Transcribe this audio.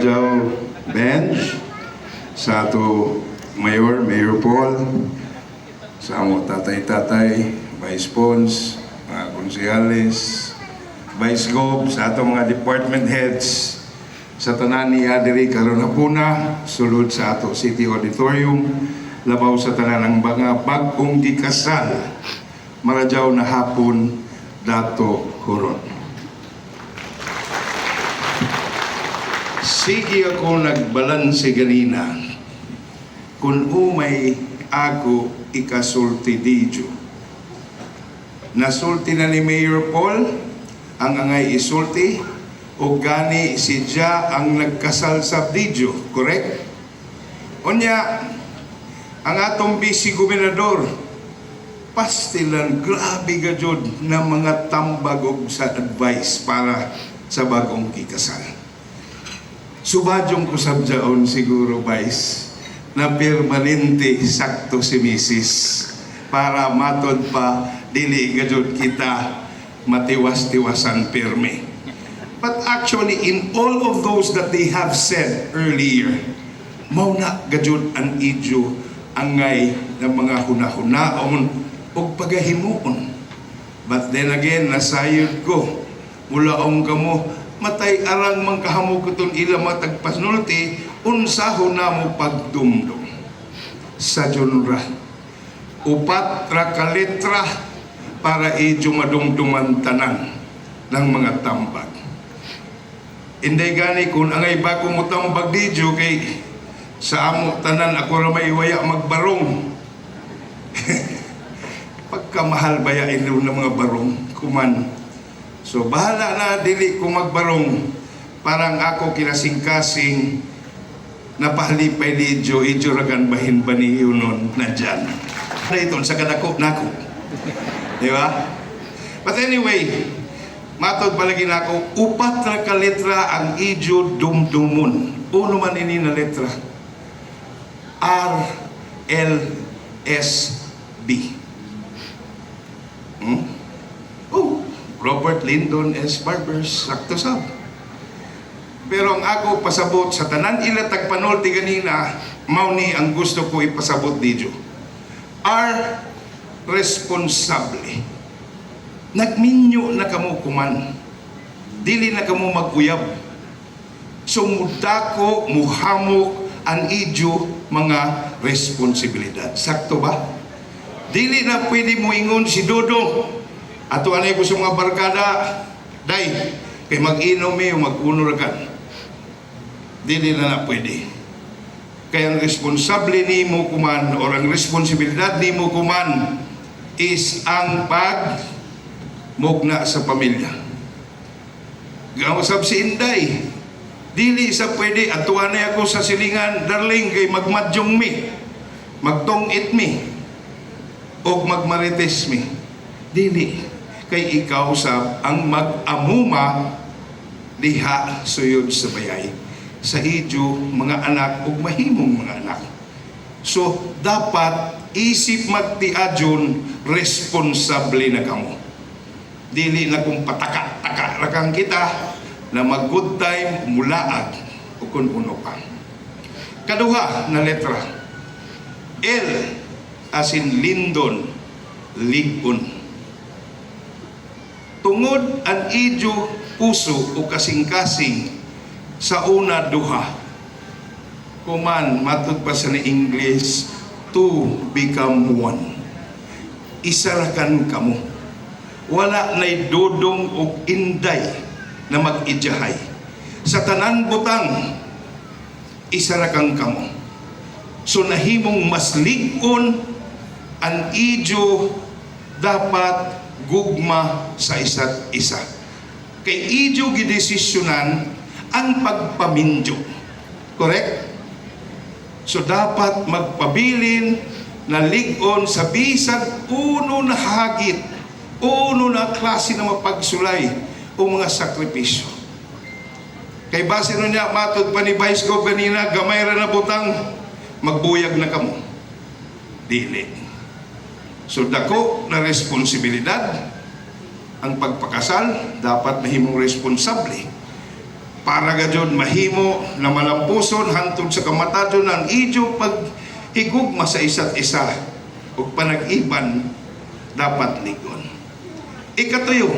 Radyaw Bench, sa ato Mayor Paul, sa amo tatay-tatay, Vice Pons, mga konsehales, Vice Gov, sa ato mga department heads, sa tanan ni Adiri karon hapuna, sulod sa ato City Auditorium, labaw sa tanan ng mga bagong gikasal, maradyaw na hapon, dato huron. Sige ako nagbalanse ganina, kung umay ako ikasulti didyo. Nasulti na ni Mayor Paul ang angay isulti o gani si Dia ang nagkasal sa didyo, correct? Unya, ang atong vice gobernador, pastilan, grabe ka jud na mga tambag og sa advice para sa bagong kikasal. Subadyong ko sabjaon siguro, Vice, na permanente sakto si Mrs. para matod pa dili gajud kita matiwas-tiwasan pirme. But actually, in all of those that they have said earlier, mauna gajud ang idyo angay ng mga hunahunaon o pagahimuon. But then again, nasayod ko, mula ang kamo, matay arang mangkahamog kuton ila matagpasunulti, unsaho na mo pagdumdum. Sa genre, upat ra ka letra para idyo madumduman tanan ng mga tambag. Inday gani kung angay bago mo tambag didyo kay sa amo tanan ako ra may waya magbarong. Pagkamahal baya ilo ng mga barong kuman. So bahala na dili ko magbarong, parang ako kinasing-kasing napahalipay didyo idyo ragan bahin ba ni yunon na dyan. Na ito sa kadako nako. Di ba? But anyway, matod palagi nako, upat na ka letra ang idyo dumdumon. Uno man ini na letra. RLSB. Robert Lyndon S. Barbers, sakto sab. Pero ang ako pasabot sa tanan ila tagpanulti ganina, mao ni ang gusto ko ipasabot didyo. R. Responsable. Nagminyo na kamo kuman. Dili na kamo maguyab. So mudako, muhamok ang idyo mga responsibilidad. Sakto ba? Dili na pwede mo ingon si Dodong. Ato anay ko sa mga barkada, day, kay mag-inom o mag-unor ka. Dili na pwede. Kaya ang responsable ni mo kuman, o ang responsibilidad ni mo kuman, is ang pag-mugna sa pamilya. Gawasab si Inday, dili sa pwede, ato anay ako sa silingan, darling, kay magmadyong mi, magtong-it mi, o magmarites mi. Dili. Kay ikaw sa ang mag-amuma diha suyod sa bayay sa idyo mga anak ug mahimong mga anak. So dapat isip magtiadyon responsable na kamo. Dili na kung pataka-taka rakang kita na mag good time mulaag o kun uno pa. Kaduha na letra, L as in Lyndon, ligon. Tungod ang idyo puso o kasing-kasing sa una duha. Kuman, matod pa sa na English, to become one. Isarakan kamo. Wala na'y dodong o inday na mag-idyahay. Sa tanan butang, isarakan kamo. So nahimong mas ligon ang idyo dapat gugma sa isa't isa. Kay idyo gidesisyonan ang pagpamindyo. Correct? So dapat magpabilin na ligon sa bisag uno na hagit, uno na klase na mapagsulay o mga sakripisyo. Kay base nun niya, matod pa ni Vice Gov ganina, gamay ra na butang, magbuyag na kamo. Dili. So dako na responsibilidad ang pagpakasal, dapat mahimong responsable. para gadyon mahimo na malampuson hantod sa kamatadon ang idyo paghigugma sa isa't isa ug panag-iban dapat ligon. Ikatuyo,